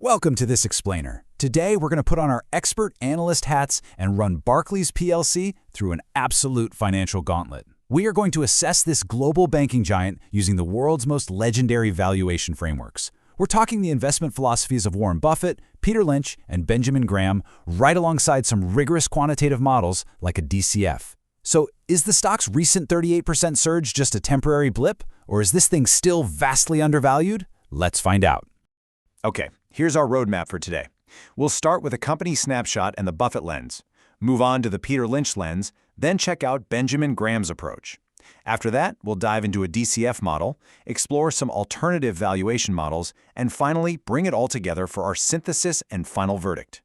Welcome to this explainer. Today, we're going to put on our expert analyst hats and run Barclays PLC through an absolute financial gauntlet. We are going to assess this global banking giant using the world's most legendary valuation frameworks. We're talking the investment philosophies of Warren Buffett, Peter Lynch, and Benjamin Graham, right alongside some rigorous quantitative models like a DCF. So, is the stock's recent 38% surge just a temporary blip, or is this thing still vastly undervalued? Let's find out. Okay, here's our roadmap for today. We'll start with a company snapshot and the Buffett lens, move on to the Peter Lynch lens, then check out Benjamin Graham's approach. After that, we'll dive into a DCF model, explore some alternative valuation models, and finally bring it all together for our synthesis and final verdict.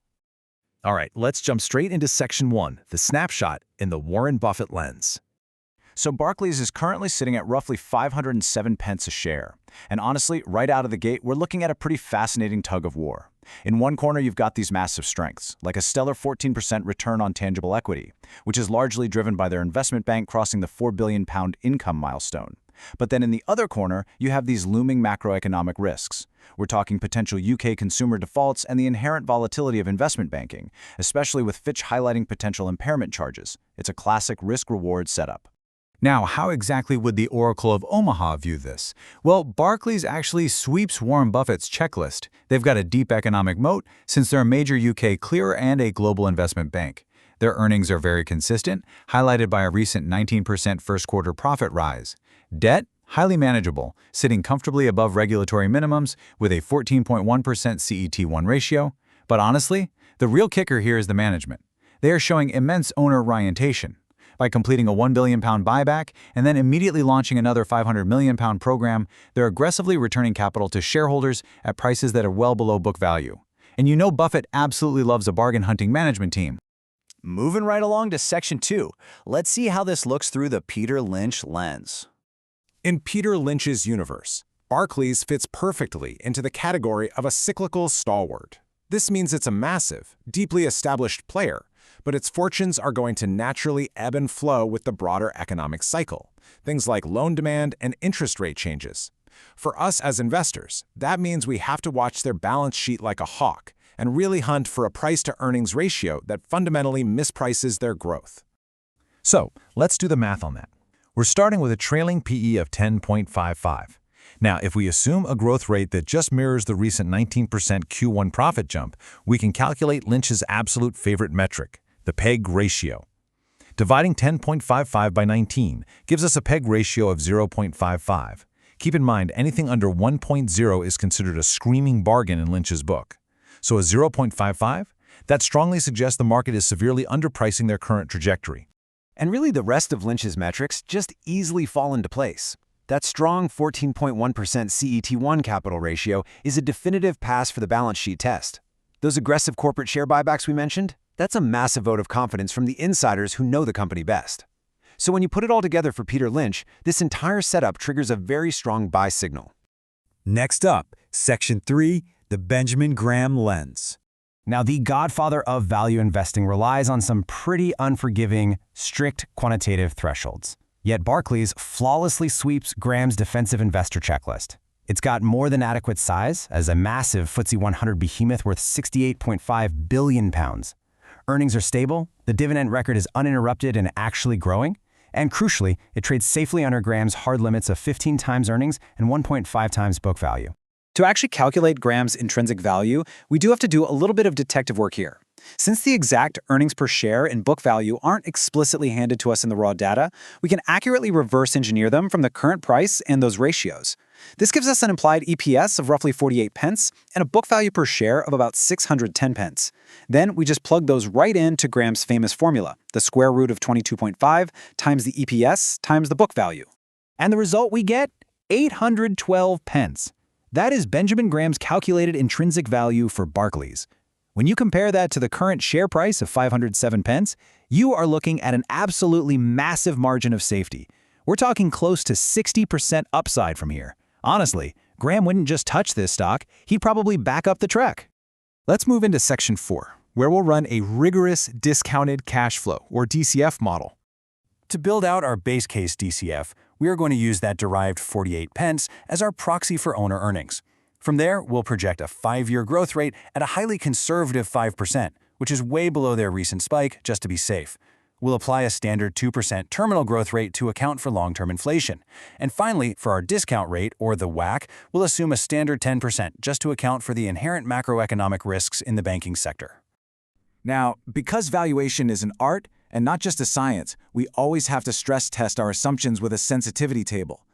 All right, let's jump straight into Section 1, the snapshot in the Warren Buffett lens. So Barclays is currently sitting at roughly 507 pence a share. And honestly, right out of the gate, we're looking at a pretty fascinating tug of war. In one corner, you've got these massive strengths, like a stellar 14% return on tangible equity, which is largely driven by their investment bank crossing the £4 billion income milestone. But then in the other corner, you have these looming macroeconomic risks. We're talking potential UK consumer defaults and the inherent volatility of investment banking, especially with Fitch highlighting potential impairment charges. It's a classic risk-reward setup. Now, how exactly would the Oracle of Omaha view this? Well, Barclays actually sweeps Warren Buffett's checklist. They've got a deep economic moat since they're a major UK clearer and a global investment bank. Their earnings are very consistent, highlighted by a recent 19% first-quarter profit rise. Debt, highly manageable, sitting comfortably above regulatory minimums with a 14.1% CET1 ratio. But honestly, the real kicker here is the management. They are showing immense owner orientation. By completing a £1 billion buyback and then immediately launching another £500 million program, they're aggressively returning capital to shareholders at prices that are well below book value. And you know Buffett absolutely loves a bargain-hunting management team. Moving right along to Section 2, let's see how this looks through the Peter Lynch lens. In Peter Lynch's universe, Barclays fits perfectly into the category of a cyclical stalwart. This means it's a massive, deeply established player, but its fortunes are going to naturally ebb and flow with the broader economic cycle, things like loan demand and interest rate changes. For us as investors, that means we have to watch their balance sheet like a hawk and really hunt for a price-to-earnings ratio that fundamentally misprices their growth. So, let's do the math on that. We're starting with a trailing PE of 10.55. Now, if we assume a growth rate that just mirrors the recent 19% Q1 profit jump, we can calculate Lynch's absolute favorite metric, the PEG ratio. Dividing 10.55 by 19 gives us a PEG ratio of 0.55. Keep in mind, anything under 1.0 is considered a screaming bargain in Lynch's book. So a 0.55? That strongly suggests the market is severely underpricing their current trajectory. And really, the rest of Lynch's metrics just easily fall into place. That strong 14.1% CET1 capital ratio is a definitive pass for the balance sheet test. Those aggressive corporate share buybacks we mentioned, that's a massive vote of confidence from the insiders who know the company best. So when you put it all together for Peter Lynch, this entire setup triggers a very strong buy signal. Next up, Section 3, the Benjamin Graham lens. Now, the godfather of value investing relies on some pretty unforgiving, strict quantitative thresholds. Yet Barclays flawlessly sweeps Graham's defensive investor checklist. It's got more than adequate size as a massive FTSE 100 behemoth worth £68.5 billion. Earnings are stable, the dividend record is uninterrupted and actually growing, and crucially, it trades safely under Graham's hard limits of 15 times earnings and 1.5 times book value. To actually calculate Graham's intrinsic value, we do have to do a little bit of detective work here. Since the exact earnings per share and book value aren't explicitly handed to us in the raw data, we can accurately reverse engineer them from the current price and those ratios. This gives us an implied EPS of roughly 48 pence and a book value per share of about 610 pence. Then we just plug those right into Graham's famous formula, the square root of 22.5 times the EPS times the book value. And the result we get? 812 pence. That is Benjamin Graham's calculated intrinsic value for Barclays. When you compare that to the current share price of 507 pence, you are looking at an absolutely massive margin of safety. We're talking close to 60% upside from here. Honestly, Graham wouldn't just touch this stock, he'd probably back up the trek. Let's move into Section 4, where we'll run a rigorous discounted cash flow, or DCF model. To build out our base case DCF, we are going to use that derived 48 pence as our proxy for owner earnings. From there, we'll project a 5-year growth rate at a highly conservative 5%, which is way below their recent spike, just to be safe. We'll apply a standard 2% terminal growth rate to account for long-term inflation. And finally, for our discount rate, or the WACC, we'll assume a standard 10% just to account for the inherent macroeconomic risks in the banking sector. Now, because valuation is an art and not just a science, we always have to stress test our assumptions with a sensitivity table.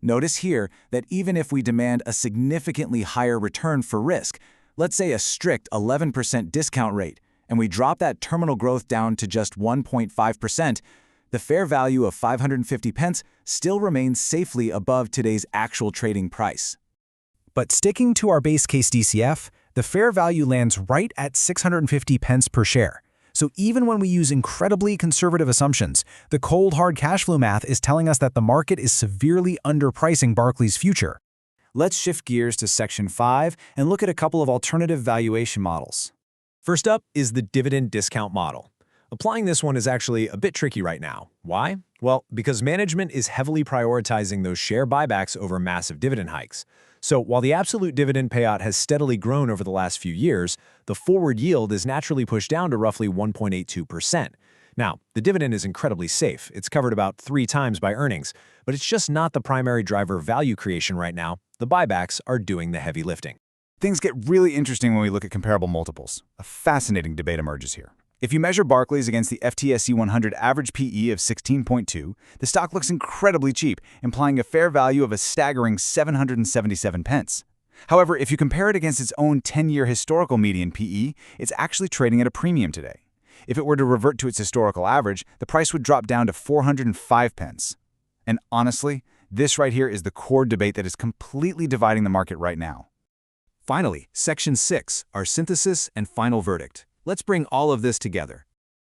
Notice here that even if we demand a significantly higher return for risk, let's say a strict 11% discount rate, and we drop that terminal growth down to just 1.5%, the fair value of 550 pence still remains safely above today's actual trading price. But sticking to our base case DCF, the fair value lands right at 650 pence per share. So even when we use incredibly conservative assumptions, the cold hard cash flow math is telling us that the market is severely underpricing Barclays' future. Let's shift gears to Section 5 and look at a couple of alternative valuation models. First up is the dividend discount model. Applying this one is actually a bit tricky right now. Why? Well, because management is heavily prioritizing those share buybacks over massive dividend hikes. So while the absolute dividend payout has steadily grown over the last few years, the forward yield is naturally pushed down to roughly 1.82%. Now, the dividend is incredibly safe. It's covered about 3 times by earnings, but it's just not the primary driver of value creation right now. The buybacks are doing the heavy lifting. Things get really interesting when we look at comparable multiples. A fascinating debate emerges here. If you measure Barclays against the FTSE 100 average PE of 16.2, the stock looks incredibly cheap, implying a fair value of a staggering 777 pence. However, if you compare it against its own 10-year historical median PE, it's actually trading at a premium today. If it were to revert to its historical average, the price would drop down to 405 pence. And honestly, this right here is the core debate that is completely dividing the market right now. Finally, Section 6, our synthesis and final verdict. Let's bring all of this together.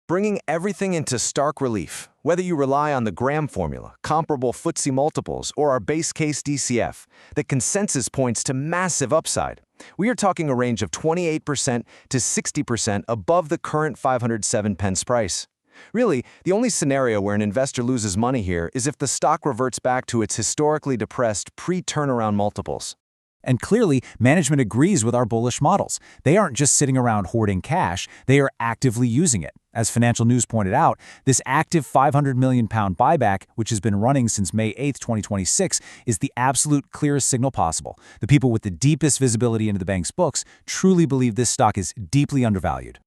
Bringing everything into stark relief, whether you rely on the Graham formula, comparable FTSE multiples, or our base case DCF, the consensus points to massive upside. We are talking a range of 28% to 60% above the current 507 pence price. Really, the only scenario where an investor loses money here is if the stock reverts back to its historically depressed pre-turnaround multiples. And clearly, management agrees with our bullish models. They aren't just sitting around hoarding cash, they are actively using it. As Financial News pointed out, this active £500 million buyback, which has been running since May 8, 2026, is the absolute clearest signal possible. The people with the deepest visibility into the bank's books truly believe this stock is deeply undervalued.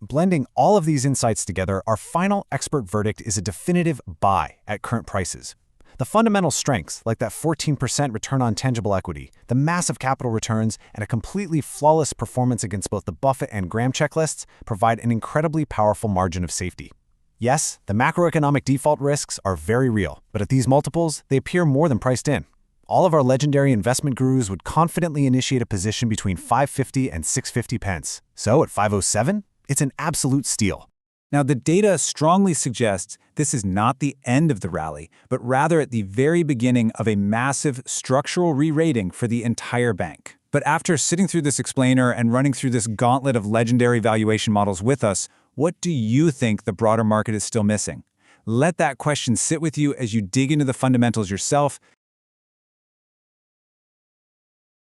Blending all of these insights together, our final expert verdict is a definitive buy at current prices. The fundamental strengths, like that 14% return on tangible equity, the massive capital returns, and a completely flawless performance against both the Buffett and Graham checklists, provide an incredibly powerful margin of safety. Yes, the macroeconomic default risks are very real, but at these multiples, they appear more than priced in. All of our legendary investment gurus would confidently initiate a position between 550 and 650 pence. So at 507, it's an absolute steal. Now, the data strongly suggests this is not the end of the rally, but rather at the very beginning of a massive structural re-rating for the entire bank. But after sitting through this explainer and running through this gauntlet of legendary valuation models with us, what do you think the broader market is still missing? Let that question sit with you as you dig into the fundamentals yourself.